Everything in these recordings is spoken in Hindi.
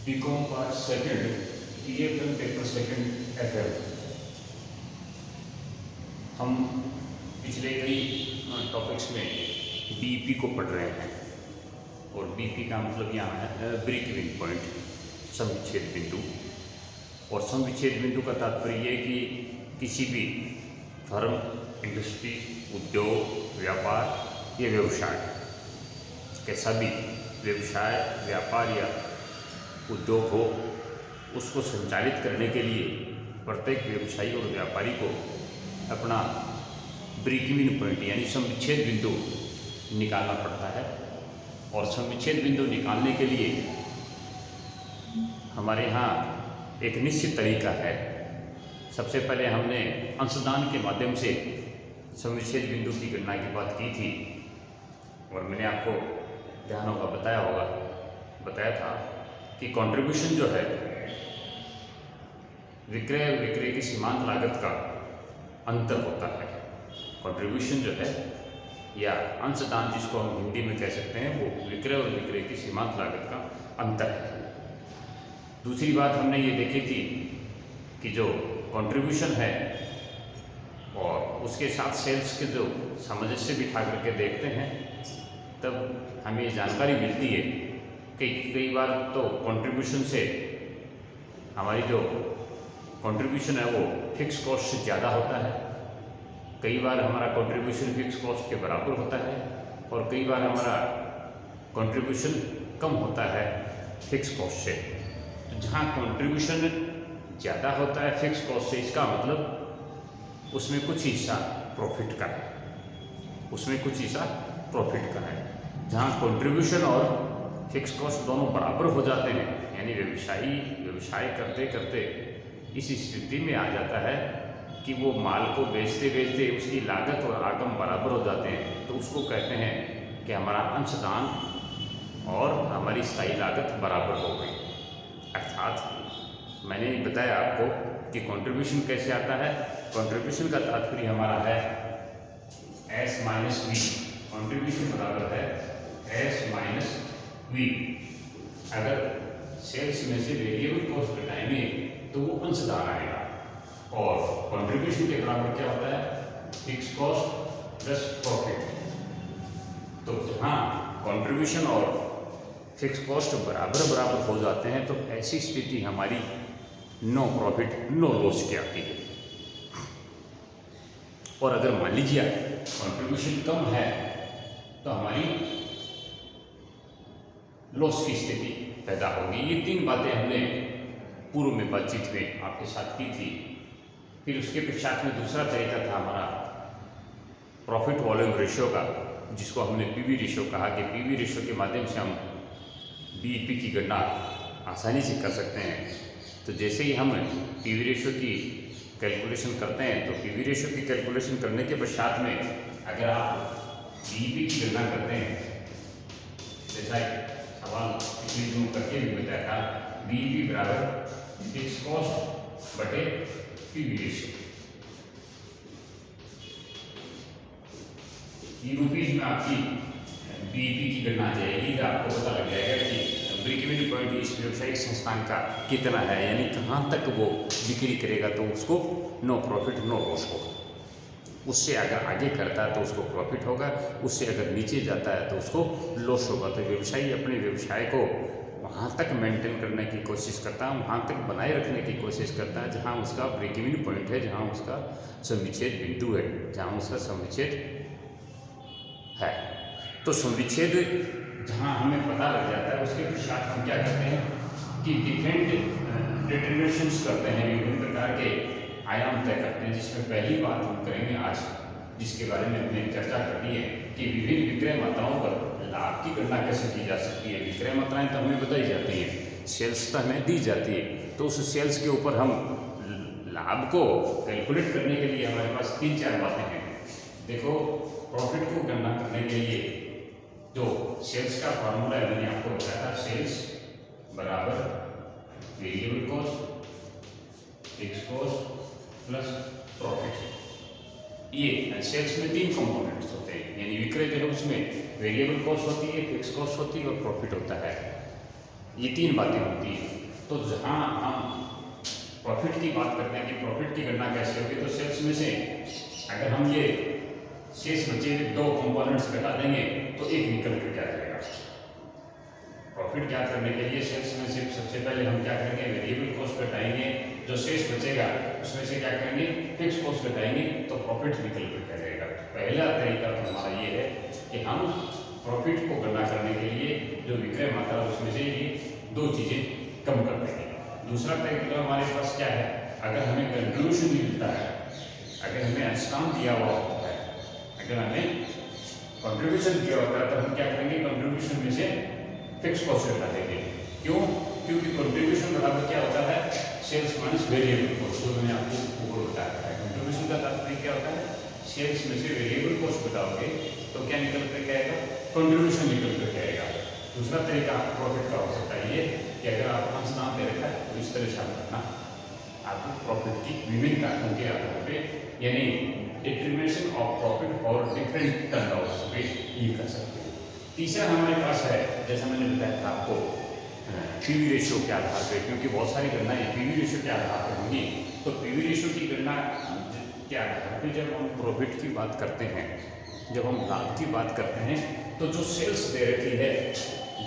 BCom part second EFM paper second FM. हम पिछले कई टॉपिक्स में बीईपी को पढ़ रहे हैं और बीईपी का मतलब यहाँ है ब्रेक इवन पॉइंट, समविच्छेद बिंदु। और समविच्छेद बिंदु का तात्पर्य है कि किसी भी फर्म, इंडस्ट्री, उद्योग, व्यापार या व्यवसाय कैसा भी व्यवसाय, व्यापार या उद्योग हो, उसको संचालित करने के लिए प्रत्येक व्यवसायी और व्यापारी को अपना ब्रेक इवन पॉइंट यानी समविच्छेद बिंदु निकालना पड़ता है। और समविच्छेद बिंदु निकालने के लिए हमारे यहाँ एक निश्चित तरीका है। सबसे पहले हमने अंशदान के माध्यम से समविच्छेद बिंदु की गणना की बात की थी और मैंने आपको ध्यान होगा बताया था कि कंट्रीब्यूशन जो है विक्रय और विक्रय की सीमांत लागत का अंतर होता है। कंट्रीब्यूशन जो है या अंशदान जिसको हम हिंदी में कह सकते हैं, वो विक्रय और विक्रय की सीमांत लागत का अंतर है। दूसरी बात हमने ये देखी थी कि जो कंट्रीब्यूशन है और उसके साथ सेल्स के जो सामंजस्य बिठा करके देखते हैं, तब हमें ये जानकारी मिलती है कि कई बार तो कंट्रीब्यूशन से हमारी जो कंट्रीब्यूशन है वो फिक्स कॉस्ट से ज़्यादा होता है, कई बार हमारा कंट्रीब्यूशन फिक्स कॉस्ट के बराबर होता है और कई बार हमारा कंट्रीब्यूशन कम होता है फिक्स कॉस्ट से। तो जहाँ कंट्रीब्यूशन ज़्यादा होता है फिक्स कॉस्ट से, इसका मतलब उसमें कुछ हिस्सा प्रॉफिट का है, जहाँ कंट्रीब्यूशन और फिक्स कॉस्ट दोनों बराबर हो जाते हैं, यानी व्यवसाय करते करते इस स्थिति में आ जाता है कि वो माल को बेचते बेचते उसकी लागत और आगम बराबर हो जाते हैं, तो उसको कहते हैं कि हमारा अंशदान और हमारी स्थायी लागत बराबर हो गई। अर्थात मैंने बताया आपको कि कंट्रीब्यूशन कैसे आता है। कंट्रीब्यूशन का तात्पर्य हमारा है S माइनस वी। कंट्रीब्यूशन बराबर है S माइनस वी। अगर सेल्स में से वेरिएबल कॉस्ट घटाएंगे तो वो अंशदान आएगा और कंट्रीब्यूशन के बराबर क्या होता है, फिक्स कॉस्ट प्लस प्रॉफिट। तो जहाँ कंट्रीब्यूशन और फिक्स कॉस्ट बराबर हो जाते हैं तो ऐसी स्थिति हमारी नो प्रॉफिट नो लॉस की आती है। और अगर मान लीजिए कंट्रीब्यूशन कम है तो हमारी लॉस की स्थिति पैदा होगी। ये तीन बातें हमने पूर्व में बातचीत में आपके साथ की थी। फिर उसके पश्चात में दूसरा तरीका था हमारा प्रॉफिट वॉल्यूम रेशियो का, जिसको हमने पीवी रेशियो कहा कि पीवी रेशियो के माध्यम से हम बीईपी की गणना आसानी से कर सकते हैं। तो जैसे ही हम पीवी रेशियो की कैलकुलेशन करते हैं तो पीवी रेशियो की कैलकुलेशन करने के पश्चात में अगर आप बीईपी की गणना करते हैं, जैसा सवाल पिछले दिनों करके भी बताया था, बीईपी बराबर फिक्स कॉस्ट बटे पीवी रेशियो। ये रुपीज में आपकी बीईपी की गणना आ जाएगी तो आपको पता लग जाएगा कि ब्रेक इवन पॉइंट इस व्यवसायिक संस्थान का कितना है, यानी कहाँ तक वो बिक्री करेगा तो उसको नो प्रॉफिट नो लॉस होगा। उससे अगर आगे करता है तो उसको प्रॉफिट होगा, उससे अगर नीचे जाता है तो उसको लॉस होगा। तो व्यवसायी अपने व्यवसाय को वहाँ तक मेंटेन करने की कोशिश करता है, वहाँ तक बनाए रखने की कोशिश करता है जहाँ उसका ब्रेक इवन पॉइंट है, जहाँ उसका समविच्छेद बिंदु है, जहाँ उसका समविच्छेद है। तो समविच्छेद जहाँ हमें पता लग जाता है उसके पश्चात हम क्या करते हैं कि डिफरेंट डिटरमिनेशंस करते हैं, विभिन्न प्रकार के आयाम तय करते हैं। जिसमें पहली बात हम करेंगे आज, जिसके बारे में हमने चर्चा कर दी है कि विभिन्न विक्रय मात्राओं पर लाभ की गणना कैसे की जा सकती है। विक्रय मात्राएं तो हमें बताई जाती हैं, सेल्स तो हमें दी जाती है, तो उस सेल्स के ऊपर हम लाभ को कैलकुलेट करने के लिए हमारे पास 3-4 बातें हैं। देखो, प्रॉफिट को गणना करने के लिए जो सेल्स का फॉर्मूला है मैंने आपको बताया था, सेल्स बराबर variable cost fix cost plus profit. ये सेल्स में 3 कंपोनेंट्स होते हैं, यानी विक्रय जो है उसमें वेरिएबल कॉस्ट होती है, फिक्स कॉस्ट होती है और प्रॉफिट होता है। ये 3 बातें होती हैं। तो जहाँ हम प्रॉफिट की बात करते हैं कि प्रॉफिट की गणना कैसे होगी, तो सेल्स में से अगर हम ये शेष बचे हुए 2 कंपोनेंट्स घटा देंगे तो एक निकल कर क्या जाएगा। प्रॉफिट ज्ञात करने के लिए सेल्स में से सबसे पहले हम क्या करेंगे, वेरिएबल कॉस्ट घटाएंगे, जो शेष बचेगा उसमें से क्या करेंगे, फिक्स कॉस्ट घटाएंगे, तो प्रॉफिट निकल कर क्या जाएगा। पहला तरीका तो हमारा ये है कि हम प्रॉफिट को गणना करने के लिए जो विक्रय मात्रा उसमें से ये 2 चीज़ें कम कर देंगे। दूसरा तरीका हमारे पास क्या है, अगर हमें कंट्रीब्यूशन मिलता है, अगर हमें अंशदान दिया हुआ होता है, अगर हमें कंट्रीब्यूशन दिया होता है तो हम क्या करेंगे, कंट्रीब्यूशन में से फिक्स कॉस्ट घटा देंगे। क्यों? क्योंकि कंट्रीब्यूशन बराबर क्या होता है, सेल्स माइनस वेरिएबल कॉस्ट। तो मैंने आपको ऊपर बताया है कंट्रीब्यूशन का तात्पर्य क्या होता है, सेल्स में से वेरिएबल कॉस्ट घटाओगे तो क्या निकल कर आएगा, कंट्रीब्यूशन निकल कर आएगा। दूसरा तरीका प्रॉफिट का हो सकता है ये कि अगर आप अंशदान दे रखा है तो इस तरह से आप करना, आपको प्रॉफिट की विभिन्न कारकों के आधार पे यानी डिटरमिनेशन ऑफ प्रॉफिट और डिफरेंट टर्नओवर्स पे ये कर सकते हैं। तीसरा हमारे पास है, जैसा मैंने बताया था आपको, पीवी रेशियो के आधार पे, क्योंकि बहुत सारी गणनाएं पीवी रेशियो के आधार पर होंगी। तो पीवी रेशियो की गणना के आधार पे जब हम प्रॉफिट की बात करते हैं, जब हम लाभ की बात करते हैं, तो जो सेल्स दे रखी है,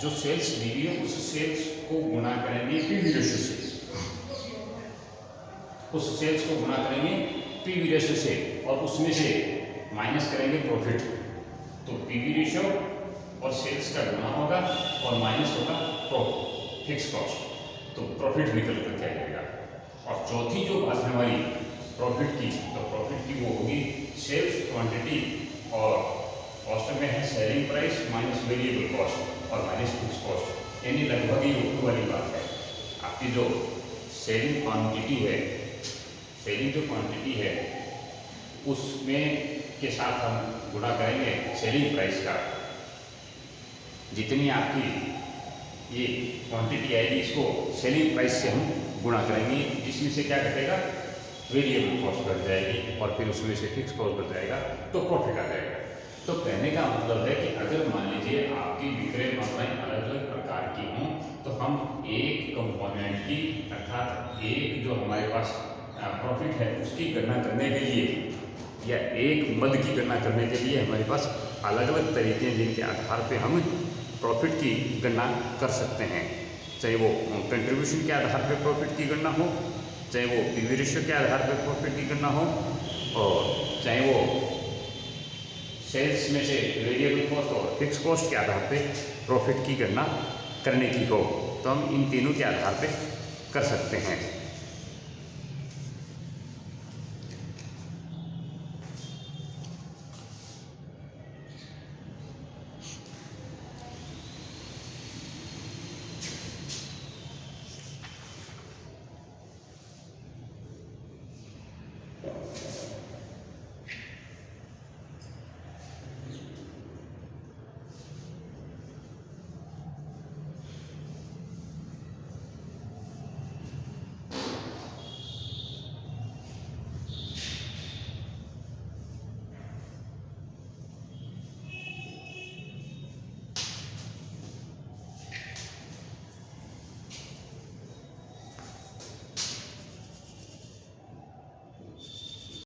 जो सेल्स दी हुई है, उस सेल्स को गुणा करेंगे पीवी रेशियो से, उस सेल्स को गुणा करेंगे पीवी रेशियो से और उसमें से माइनस करेंगे प्रॉफिट। तो पीवी रेशियो और सेल्स का गुणा होगा और माइनस होगा फिक्स कॉस्ट, तो प्रॉफिट निकल कर क्या जाएगा। और चौथी जो बात है हमारी प्रॉफिट की, तो प्रॉफिट की वो होगी सेल्स क्वांटिटी और कॉस्ट में है selling price minus variable cost और माइनस फिक्स कॉस्ट, यानी लगभग ही ऊपर वाली बात है। आपकी जो सेलिंग क्वांटिटी है, सेलिंग जो क्वांटिटी है उसमें के साथ हम गुणा करेंगे सेलिंग प्राइस का, जितनी आपकी ये क्वांटिटी आएगी इसको सेलिंग प्राइस से हम गुणा करेंगे, जिसमें से क्या घटेगा, वेरिएबल कॉस्ट घट जाएगी और फिर उसमें से फिक्स कॉस्ट घट जाएगा, तो प्रॉफिट आ जाएगा। तो कहने का मतलब है कि अगर मान लीजिए आपकी विक्रय मात्राएं अलग अलग प्रकार की हों, तो हम एक कंपोनेंट की अर्थात एक जो हमारे पास प्रॉफिट है उसकी गणना करने के लिए या एक मद की गणना करने के लिए हमारे पास अलग अलग तरीके हैं जिनके आधार पे हम प्रॉफिट की गणना कर सकते हैं। चाहे वो कंट्रीब्यूशन के आधार पे प्रॉफिट की गणना हो, चाहे वो पीवी रेशियो के आधार पे प्रॉफिट की गणना हो, और चाहे वो सेल्स में से वेरिएबल कॉस्ट और फिक्स कॉस्ट के आधार पे प्रॉफिट की गणना करने की हो, तो हम इन तीनों के आधार पे कर सकते हैं।